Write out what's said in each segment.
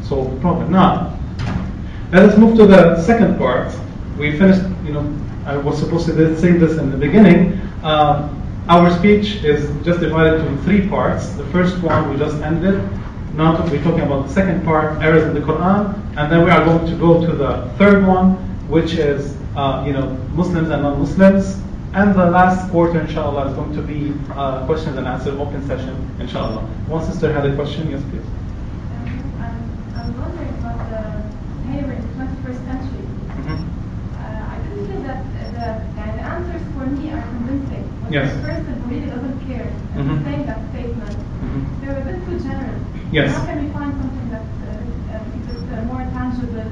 solve the problem. Now, let us move to the second part. We finished, I was supposed to say this in the beginning. Our speech is just divided into 3 parts. The first one we just ended. Now we're talking about the second part, errors in the Qur'an, and then we are going to go to the third one, which is Muslims and non-Muslims. And the last quarter, inshallah, is going to be questions and answer open session, inshallah. One sister had a question, yes, please. I'm wondering about the behavior in the 21st century. I couldn't say that the answers for me are convincing. But Yes. the person who really doesn't care and saying that statement, they're a bit too general. Yes. How can we find something that is more tangible?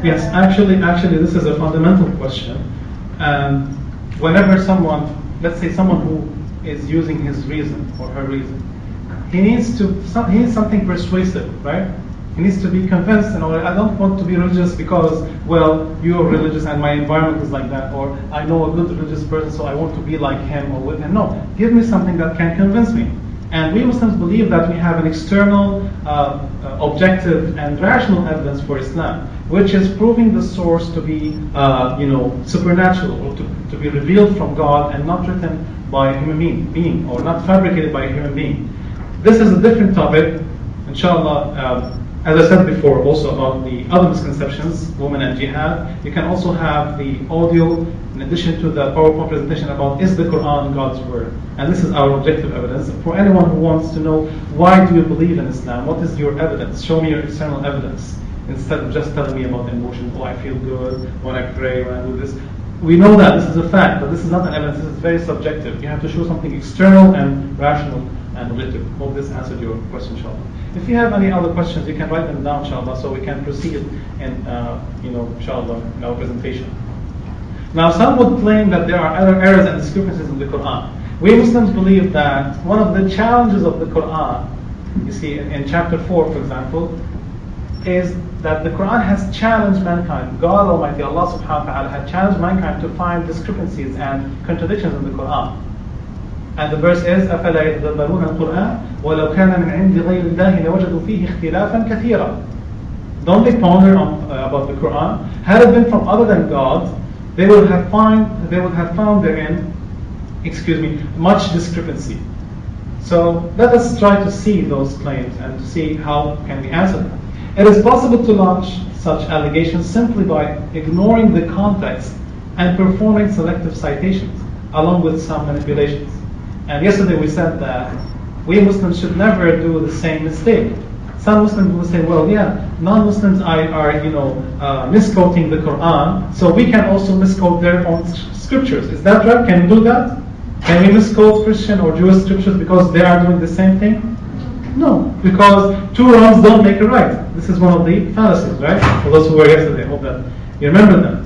Yes, actually, this is a fundamental question. And whenever someone, let's say someone who is using his reason or her reason, he needs something persuasive, right? He needs to be convinced, I don't want to be religious because, well, you are religious and my environment is like that, or I know a good religious person, so I want to be like him or with him. No, give me something that can convince me. And we Muslims believe that we have an external, objective and rational evidence for Islam, which is proving the source to be, supernatural, or to be revealed from God and not written by a human being, or not fabricated by a human being. This is a different topic, inshallah. As I said before, also about the other misconceptions, women and jihad. You can also have the audio in addition to the PowerPoint presentation about is the Quran God's word? And this is our objective evidence. For anyone who wants to know why do you believe in Islam, what is your evidence? Show me your external evidence instead of just telling me about emotions. Oh, I feel good when I pray, when I do this. We know that this is a fact, but this is not an evidence. This is very subjective. You have to show something external and rational and objective. Hope this answered your question, inshallah. If you have any other questions, you can write them down, inshallah, so we can proceed in, inshallah, in our presentation. Now, some would claim that there are other errors and discrepancies in the Quran. We Muslims believe that one of the challenges of the Quran, you see, in chapter 4, for example, is that the Quran has challenged mankind. God Almighty, Allah subhanahu wa ta'ala, had challenged mankind to find discrepancies and contradictions in the Quran. And the verse is, أَفَلَا يَتَدَبَّرُونَ الْقُرْآنَ وَلَوْ كَانَ مِنْ عِنْدِ غَيْرِ اللَّهِ لَوَجَدُوا فِيهِ اخْتِلَافًا كَثِيرًا. Don't they ponder about the Quran? Had it been from other than God, they would have found therein, much discrepancy. So let us try to see those claims and to see how can we answer them. It is possible to launch such allegations simply by ignoring the context and performing selective citations, along with some manipulations. And yesterday we said that we Muslims should never do the same mistake. Some Muslims will say, well, yeah, non-Muslims are misquoting the Quran, so we can also misquote their own scriptures. Is that right? Can we do that? Can we misquote Christian or Jewish scriptures because they are doing the same thing? No, because two wrongs don't make a right. This is one of the fallacies, right? For those who were yesterday, I hope that you remember them.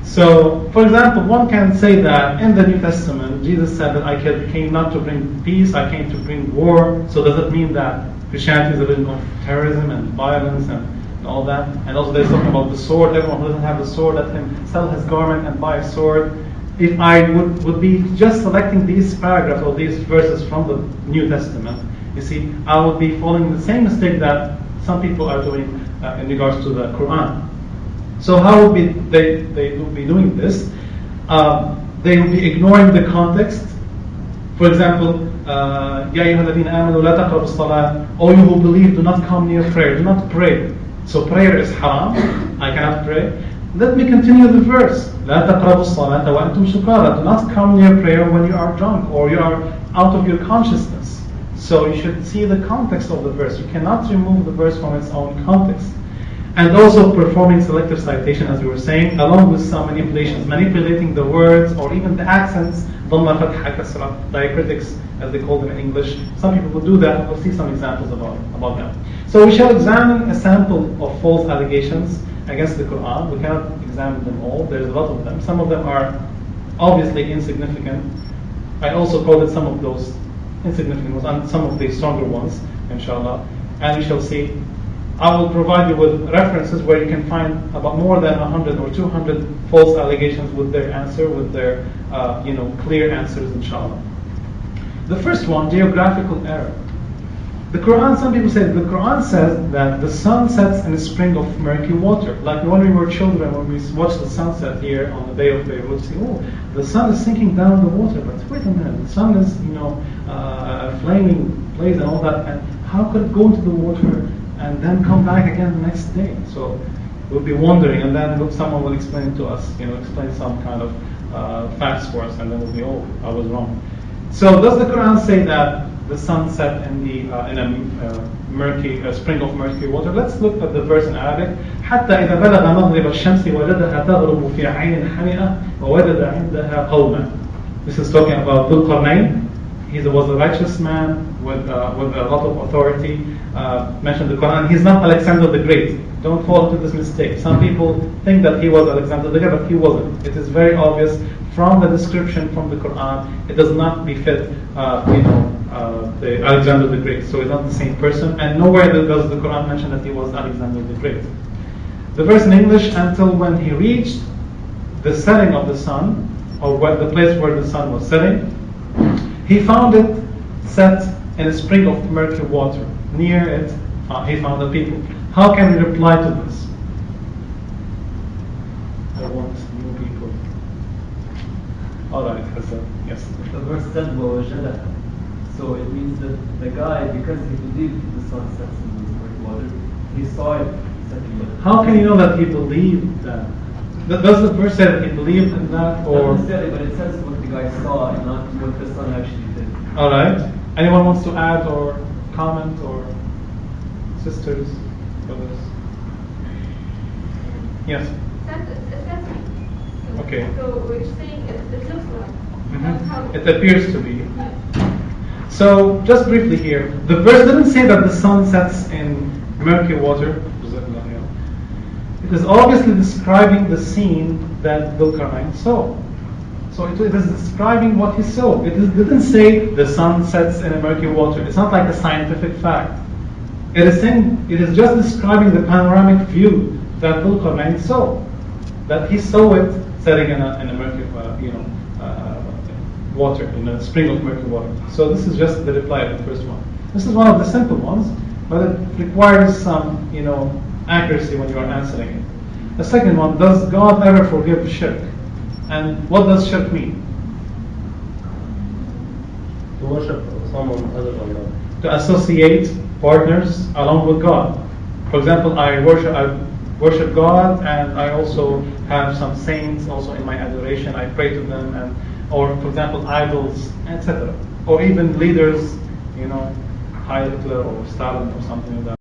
So, for example, one can say that in the New Testament, Jesus said that I came not to bring peace, I came to bring war. So does it mean that Christianity is a religion of terrorism and violence and all that? And also there's something about the sword. Everyone who doesn't have a sword, let him sell his garment and buy a sword. If I would be just selecting these paragraphs or these verses from the New Testament, you see, I would be following the same mistake that some people are doing in regards to the Quran. So how would they would be doing this? They would be ignoring the context. For example, يَا أَيُّهَا الَّذِينَ آمَنُوا لَا تَقْرَبُوا الصَّلَاةَ. O you who believe, do not come near prayer. Do not pray. So prayer is haram. I cannot pray. Let me continue the verse. لَا تَقْرَبُوا الصَّلَاةَ وَأَنْتُمْ سُكَارَى. Do not come near prayer when you are drunk or you are out of your consciousness. So you should see the context of the verse. You cannot remove the verse from its own context. And also performing selective citation, as we were saying, along with some manipulations, manipulating the words or even the accents, dhamma, fatha, kasra, diacritics, as they call them in English. Some people will do that. We'll see some examples about that. So we shall examine a sample of false allegations against the Quran. We cannot examine them all. There's a lot of them. Some of them are obviously insignificant. I also called it some of those insignificant ones and some of the stronger ones, inshallah. And we shall see. I will provide you with references where you can find about more than 100 or 200 false allegations with their answer, with their clear answers, inshallah. The first one, geographical error. The Quran, some people say, the Quran says that the sun sets in a spring of murky water. Like when we were children, when we watched the sunset here on the Bay of Beirut, say, oh, the sun is sinking down the water. But wait a minute, the sun is, a flaming blaze and all that. And how could it go into the water and then come back again the next day? So we'll be wondering, and then someone will explain to us, explain some kind of facts for us, and then we'll be, oh, I was wrong. So does the Quran say that the sun set in a murky spring of murky water? Let's look at the verse in Arabic. حتى إذا بلغ مغرب الشمس وجدها تغرب في عين حمئة ووجد عندها قوما. This is talking about Dhul Qarnayn. He was a righteous man with a lot of authority. Mentioned the Quran. He's not Alexander the Great. Don't fall into this mistake. Some people think that he was Alexander the Great, but he wasn't. It is very obvious from the description from the Quran. It does not befit, the Alexander the Great. So he's not the same person. And nowhere does the Quran mention that he was Alexander the Great. The verse in English, until when he reached the setting of the sun, or the place where the sun was setting, he found it set in a spring of murky water. Near it, he found the people. How can we reply to this? I want new people. Alright, Hassan, yes. The verse said وَوَجَدَهَا. So it means that the guy, because he believed the sun sets in the murky water, he saw it setting in. How can you know that he believed that? Does the verse say that he believed in that, or? Not necessarily, but it says what the guy saw and not what the sun actually did. Alright. Anyone wants to add or comment, or sisters, brothers? Yes. Okay. So we're saying it looks like. Mm-hmm. It appears to be. So, just briefly here, the verse didn't say that the sun sets in murky water. It is obviously describing the scene that Dhul Qarnayn saw. So it is describing what he saw. It didn't say the sun sets in a murky water. It's not like a scientific fact. It is just describing the panoramic view that Dhul Qarnayn saw. That he saw it setting in a murky, water, in a spring of murky water. So this is just the reply of the first one. This is one of the simple ones, but it requires some, accuracy when you are answering it. The second one, does God ever forgive shirk? And what does shirk mean? To worship someone other than God. To associate partners along with God. For example, I worship God, and I also have some saints also in my adoration. I pray to them, or for example, idols, etc. Or even leaders, Hitler or Stalin or something like that.